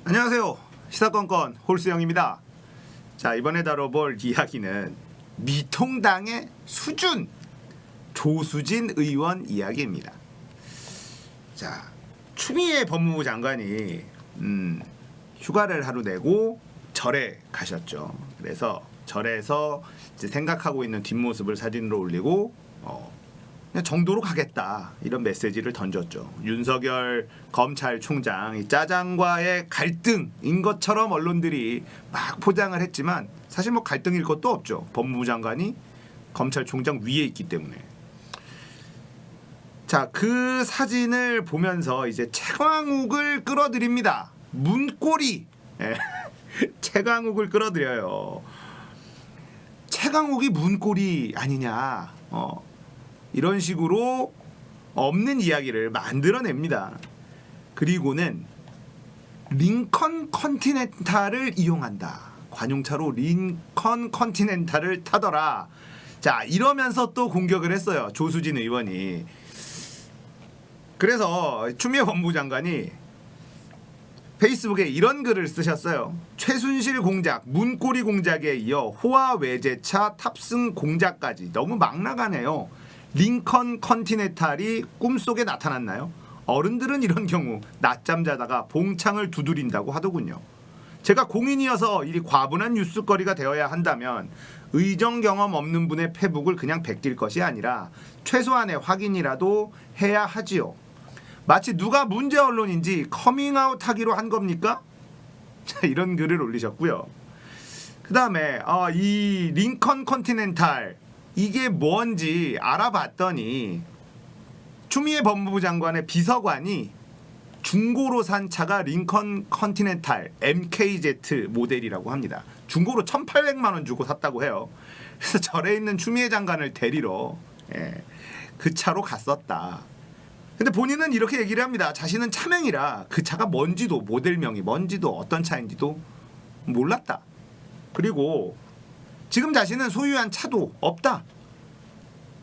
안녕하세요. 시사건건 홀수영입니다. 자, 이번에 다뤄볼 이야기는 미통당의 수준 조수진 의원 이야기입니다. 자, 추미애 법무부 장관이 휴가를 하루 내고 절에 가셨죠. 그래서 절에서 이제 생각하고 있는 뒷모습을 사진으로 올리고 그냥 정도로 가겠다 이런 메시지를 던졌죠. 윤석열 검찰총장 이 짜장과의 갈등인 것처럼 언론들이 막 포장을 했지만 사실 뭐 갈등일 것도 없죠. 법무부 장관이 검찰총장 위에 있기 때문에. 자, 그 사진을 보면서 이제 최광욱을 끌어들입니다. 문고리. 최광욱을 끌어들여요. 최광욱이 문고리 아니냐. 이런 식으로 없는 이야기를 만들어냅니다. 그리고는 링컨 컨티넨탈을 이용한다. 관용차로 링컨 컨티넨탈을 타더라. 자, 이러면서 또 공격을 했어요. 조수진 의원이. 그래서 추미애 법무부 장관이 페이스북에 이런 글을 쓰셨어요. 최순실 공작, 문고리 공작에 이어 호화 외제차 탑승 공작까지 너무 막 나가네요. 링컨 컨티넨탈이 꿈속에 나타났나요? 어른들은 이런 경우 낮잠 자다가 봉창을 두드린다고 하더군요. 제가 공인이어서 이 과분한 뉴스거리가 되어야 한다면 의정 경험 없는 분의 페북을 그냥 베낄 것이 아니라 최소한의 확인이라도 해야 하지요. 마치 누가 문제 언론인지 커밍아웃 하기로 한 겁니까? 자, 이런 글을 올리셨고요. 그 다음에 이 링컨 컨티넨탈 이게 뭔지 알아봤더니 추미애 법무부 장관의 비서관이 중고로 산 차가 링컨 컨티넨탈 MKZ 모델이라고 합니다. 중고로 1,800만 원 주고 샀다고 해요. 그래서 절에 있는 추미애 장관을 데리러 그 차로 갔었다. 근데 본인은 이렇게 얘기를 합니다. 자신은 차명이라 그 차가 뭔지도 모델명이 뭔지도 어떤 차인지도 몰랐다. 그리고 지금 자신은 소유한 차도 없다.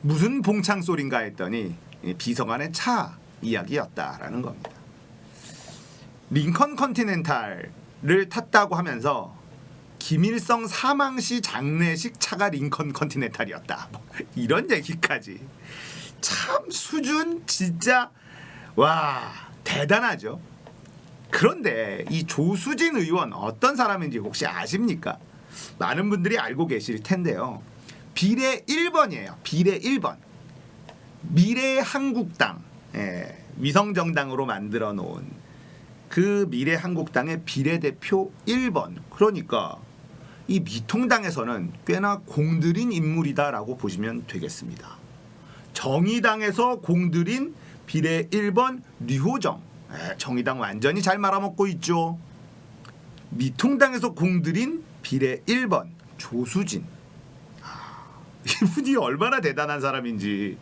무슨 봉창 소린가 했더니 비서관의 차 이야기였다라는 겁니다. 링컨 컨티넨탈을 탔다고 하면서 김일성 사망시 장례식 차가 링컨 컨티넨탈이었다. 뭐 이런 얘기까지. 참 수준 진짜 와 대단하죠. 그런데 이 조수진 의원 어떤 사람인지 혹시 아십니까? 많은 분들이 알고 계실 텐데요. 비례 1번이에요. 비례 1번. 미래한국당 위성정당으로 만들어 놓은 그 미래한국당의 비례대표 1번. 그러니까 이 미통당에서는 꽤나 공들인 인물이다라고 보시면 되겠습니다. 정의당에서 공들인 비례 1번 류호정. 정의당 완전히 잘 말아먹고 있죠. 미통당에서 공들인 비례 1번 조수진. 이분이 얼마나 대단한 사람인지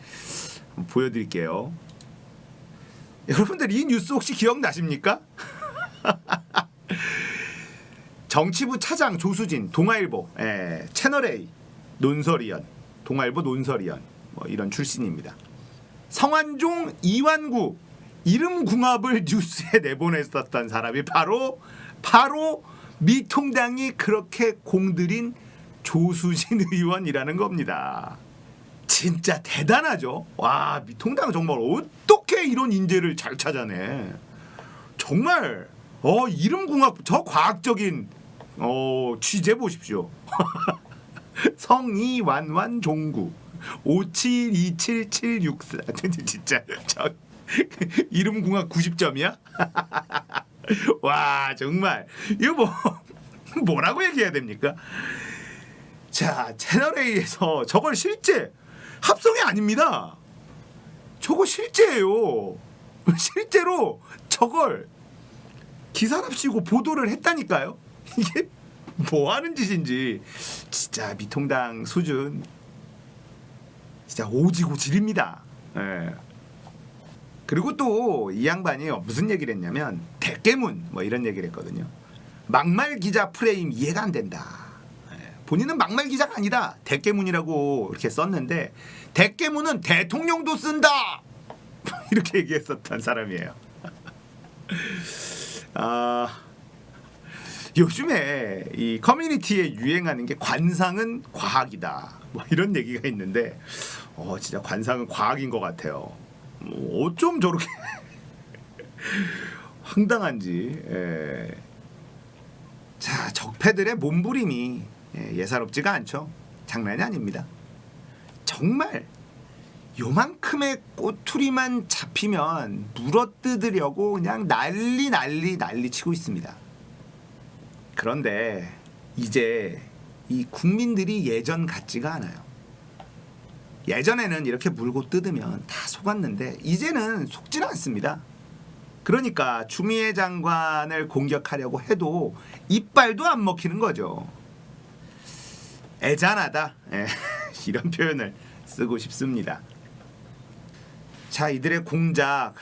보여드릴게요. 여러분들 이 뉴스 혹시 기억나십니까? 정치부 차장 조수진 동아일보 채널A 논설위원 동아일보 논설위원 뭐 이런 출신입니다. 성완종 이완구 이름궁합을 뉴스에 내보냈었던 사람이 바로 미통당이 그렇게 공들인 조수진 의원이라는 겁니다. 진짜 대단하죠. 와, 미통당 정말 어떻게 이런 인재를 잘 찾아내. 정말 이름궁합 저 과학적인 취재 보십시오. 성이완완 종구 572774 진짜 저 이름궁합 90점이야? 와, 정말 이거 뭐라고 얘기해야 됩니까? 자, 채널A에서 저걸 실제 합성이 아닙니다. 저거 실제예요. 실제로 저걸 기사랍시고 보도를 했다니까요. 이게 뭐 하는 짓인지 진짜 미통당 수준 진짜 오지고 지립니다. 그리고 또 이 양반이 무슨 얘기를 했냐면 대깨문 뭐 이런 얘기를 했거든요. 막말 기자 프레임 이해가 안 된다. 본인은 막말 기자가 아니다. 대깨문이라고 이렇게 썼는데 대깨문은 대통령도 쓴다. 이렇게 얘기했었던 사람이에요. 요즘에 이 커뮤니티에 유행하는 게 관상은 과학이다. 뭐 이런 얘기가 있는데 진짜 관상은 과학인 것 같아요. 어쩜 저렇게 황당한지. 자, 적폐들의 몸부림이 예사롭지가 않죠. 장난이 아닙니다. 정말 요만큼의 꼬투리만 잡히면 물어뜯으려고 그냥 난리 치고 있습니다. 그런데 이제 이 국민들이 예전 같지가 않아요. 예전에는 이렇게 물고 뜯으면 다 속았는데 이제는 속지는 않습니다. 그러니까 추미애 장관을 공격하려고 해도 이빨도 안 먹히는 거죠. 애잔하다. 이런 표현을 쓰고 싶습니다. 자, 이들의 공작,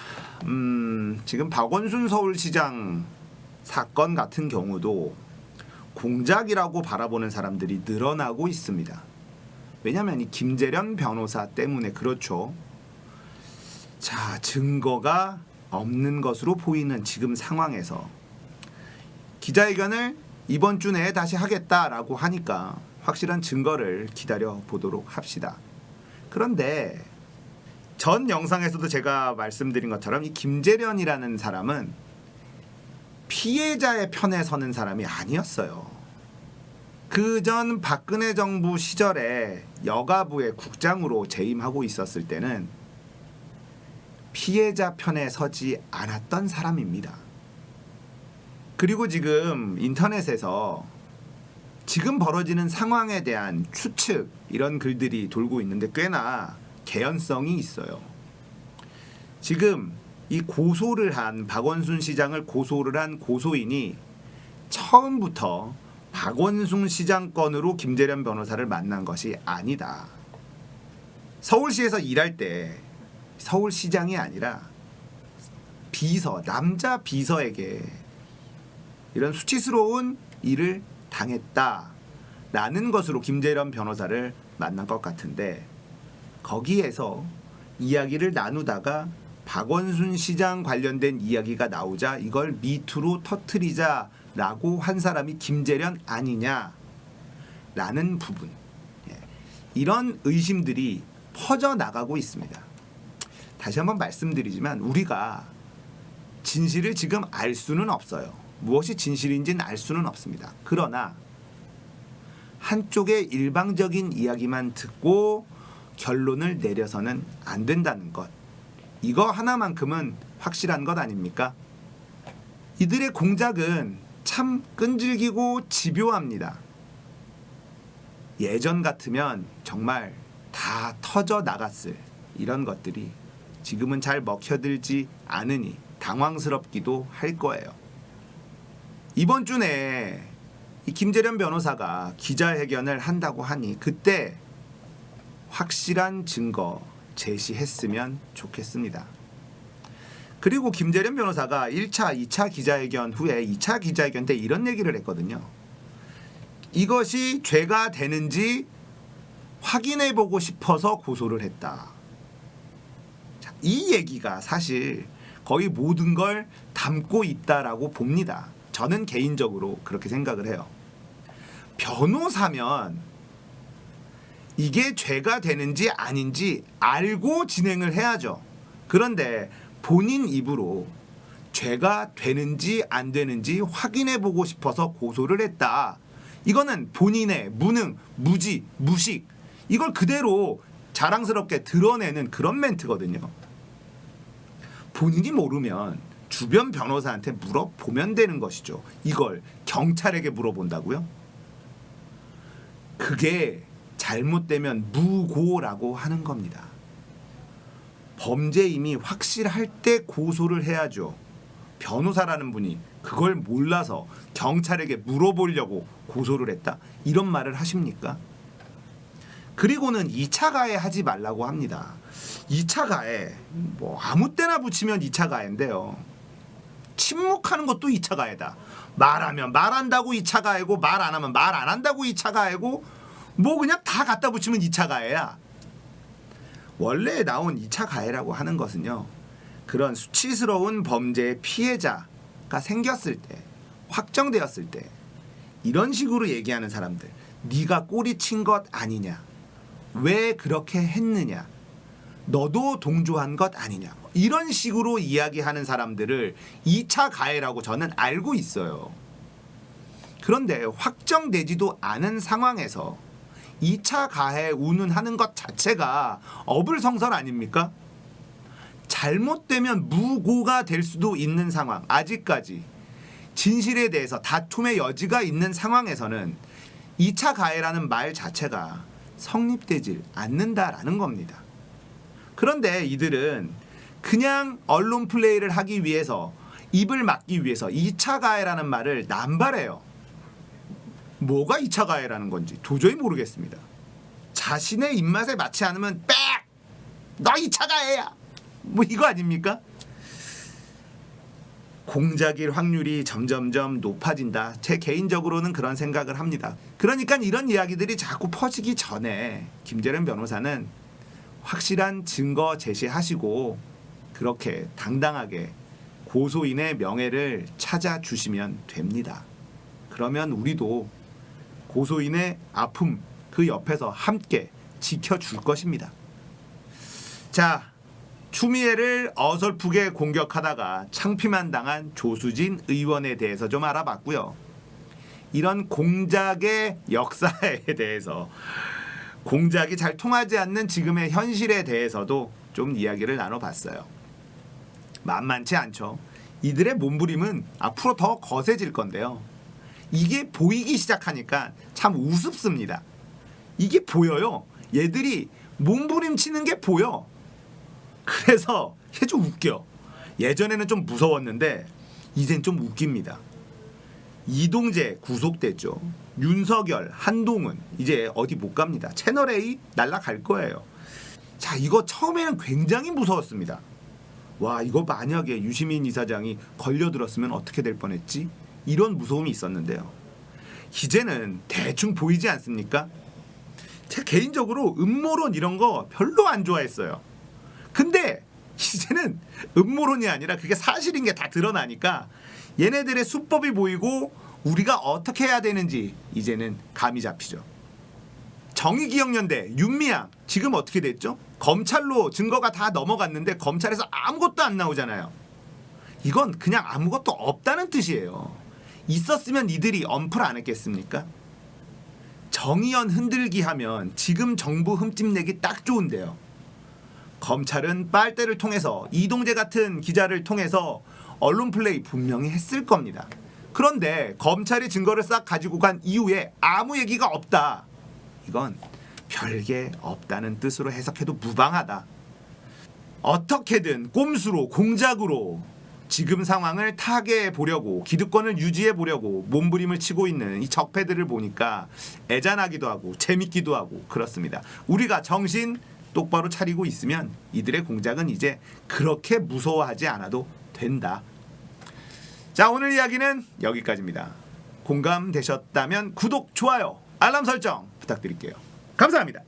지금 박원순 서울시장 사건 같은 경우도 공작이라고 바라보는 사람들이 늘어나고 있습니다. 왜냐하면 이 김재련 변호사 때문에 그렇죠. 자, 증거가 없는 것으로 보이는 지금 상황에서 기자회견을 이번 주 내에 다시 하겠다라고 하니까 확실한 증거를 기다려 보도록 합시다. 그런데 전 영상에서도 제가 말씀드린 것처럼 이 김재련이라는 사람은 피해자의 편에 서는 사람이 아니었어요. 그전 박근혜 정부 시절에 여가부의 국장으로 재임하고 있었을 때는 피해자 편에 서지 않았던 사람입니다. 그리고 지금 인터넷에서 지금 벌어지는 상황에 대한 추측 이런 글들이 돌고 있는데 꽤나 개연성이 있어요. 지금 이 고소를 한 박원순 시장을 고소를 한 고소인이 처음부터 박원순 시장 건으로 김재련 변호사를 만난 것이 아니다. 서울시에서 일할 때 서울시장이 아니라 비서, 남자 비서에게 이런 수치스러운 일을 당했다라는 것으로 김재련 변호사를 만난 것 같은데 거기에서 이야기를 나누다가 박원순 시장 관련된 이야기가 나오자 이걸 미투로 터트리자라고 한 사람이 김재련 아니냐라는 부분, 이런 의심들이 퍼져나가고 있습니다. 다시 한번 말씀드리지만 우리가 진실을 지금 알 수는 없어요. 무엇이 진실인지는 알 수는 없습니다. 그러나 한쪽의 일방적인 이야기만 듣고 결론을 내려서는 안 된다는 것, 이거 하나만큼은 확실한 것 아닙니까? 이들의 공작은 참 끈질기고 집요합니다. 예전 같으면 정말 다 터져 나갔을 이런 것들이 지금은 잘 먹혀들지 않으니 당황스럽기도 할 거예요. 이번 주 내에 이 김재련 변호사가 기자회견을 한다고 하니 그때 확실한 증거 제시했으면 좋겠습니다. 그리고 김재련 변호사가 1차, 2차 기자회견 후에 2차 기자회견 때 이런 얘기를 했거든요. 이것이 죄가 되는지 확인해보고 싶어서 고소를 했다. 자, 이 얘기가 사실 거의 모든 걸 담고 있다라고 봅니다. 저는 개인적으로 그렇게 생각을 해요. 변호사면 이게 죄가 되는지 아닌지 알고 진행을 해야죠. 그런데 본인 입으로 죄가 되는지 안 되는지 확인해보고 싶어서 고소를 했다. 이거는 본인의 무능, 무지, 무식, 이걸 그대로 자랑스럽게 드러내는 그런 멘트거든요. 본인이 모르면 주변 변호사한테 물어보면 되는 것이죠. 이걸 경찰에게 물어본다고요? 그게 잘못되면 무고라고 하는 겁니다. 범죄임이 확실할 때 고소를 해야죠. 변호사라는 분이 그걸 몰라서 경찰에게 물어보려고 고소를 했다, 이런 말을 하십니까? 그리고는 2차 가해 하지 말라고 합니다. 2차 가해 뭐 아무 때나 붙이면 2차 가해인데요. 침묵하는 것도 2차 가해다. 말하면 말한다고 2차 가해고 말 안 하면 말 안 한다고 2차 가해고 뭐 그냥 다 갖다 붙이면 2차 가해야. 원래 나온 2차 가해라고 하는 것은요, 그런 수치스러운 범죄의 피해자가 생겼을 때, 확정되었을 때 이런 식으로 얘기하는 사람들, 네가 꼬리 친 것 아니냐, 왜 그렇게 했느냐, 너도 동조한 것 아니냐, 이런 식으로 이야기하는 사람들을 2차 가해라고 저는 알고 있어요. 그런데 확정되지도 않은 상황에서 2차 가해 운운하는 것 자체가 어불성설 아닙니까? 잘못되면 무고가 될 수도 있는 상황, 아직까지 진실에 대해서 다툼의 여지가 있는 상황에서는 2차 가해라는 말 자체가 성립되질 않는다라는 겁니다. 그런데 이들은 그냥 언론 플레이를 하기 위해서, 입을 막기 위해서 2차 가해라는 말을 남발해요. 뭐가 2차 가해라는 건지 도저히 모르겠습니다. 자신의 입맛에 맞지 않으면 빽! 너 2차 가해야! 뭐 이거 아닙니까? 공작일 확률이 점점점 높아진다. 제 개인적으로는 그런 생각을 합니다. 그러니까 이런 이야기들이 자꾸 퍼지기 전에 김재련 변호사는 확실한 증거 제시하시고 그렇게 당당하게 고소인의 명예를 찾아주시면 됩니다. 그러면 우리도 고소인의 아픔 그 옆에서 함께 지켜줄 것입니다. 자, 추미애를 어설프게 공격하다가 창피만 당한 조수진 의원에 대해서 좀 알아봤고요. 이런 공작의 역사에 대해서, 공작이 잘 통하지 않는 지금의 현실에 대해서도 좀 이야기를 나눠봤어요. 만만치 않죠. 이들의 몸부림은 앞으로 더 거세질 건데요. 이게 보이기 시작하니까 참 우습습니다. 이게 보여요. 얘들이 몸부림 치는 게 보여. 그래서 이게 좀 웃겨. 예전에는 좀 무서웠는데 이젠 좀 웃깁니다. 이동재 구속됐죠. 윤석열, 한동훈 이제 어디 못 갑니다. 채널A 날라갈 거예요. 자, 이거 처음에는 굉장히 무서웠습니다. 와, 이거 만약에 유시민 이사장이 걸려들었으면 어떻게 될 뻔했지? 이런 무서움이 있었는데요. 이제는 대충 보이지 않습니까? 제가 개인적으로 음모론 이런 거 별로 안 좋아했어요. 근데 이제는 음모론이 아니라 그게 사실인 게 다 드러나니까 얘네들의 수법이 보이고 우리가 어떻게 해야 되는지 이제는 감이 잡히죠. 정의기억연대 윤미향 지금 어떻게 됐죠? 검찰로 증거가 다 넘어갔는데 검찰에서 아무것도 안 나오잖아요. 이건 그냥 아무것도 없다는 뜻이에요. 있었으면 이들이 엄플 안 했겠습니까? 정의연 흔들기 하면 지금 정부 흠집내기 딱 좋은데요. 검찰은 빨대를 통해서 이동재 같은 기자를 통해서 언론 플레이 분명히 했을 겁니다. 그런데 검찰이 증거를 싹 가지고 간 이후에 아무 얘기가 없다. 이건 별게 없다는 뜻으로 해석해도 무방하다. 어떻게든 꼼수로 공작으로 지금 상황을 타개해 보려고, 기득권을 유지해 보려고 몸부림을 치고 있는 이 적폐들을 보니까 애잔하기도 하고 재밌기도 하고 그렇습니다. 우리가 정신 똑바로 차리고 있으면 이들의 공작은 이제 그렇게 무서워하지 않아도 된다. 자, 오늘 이야기는 여기까지입니다. 공감되셨다면 구독, 좋아요, 알람 설정 부탁드릴게요. 감사합니다.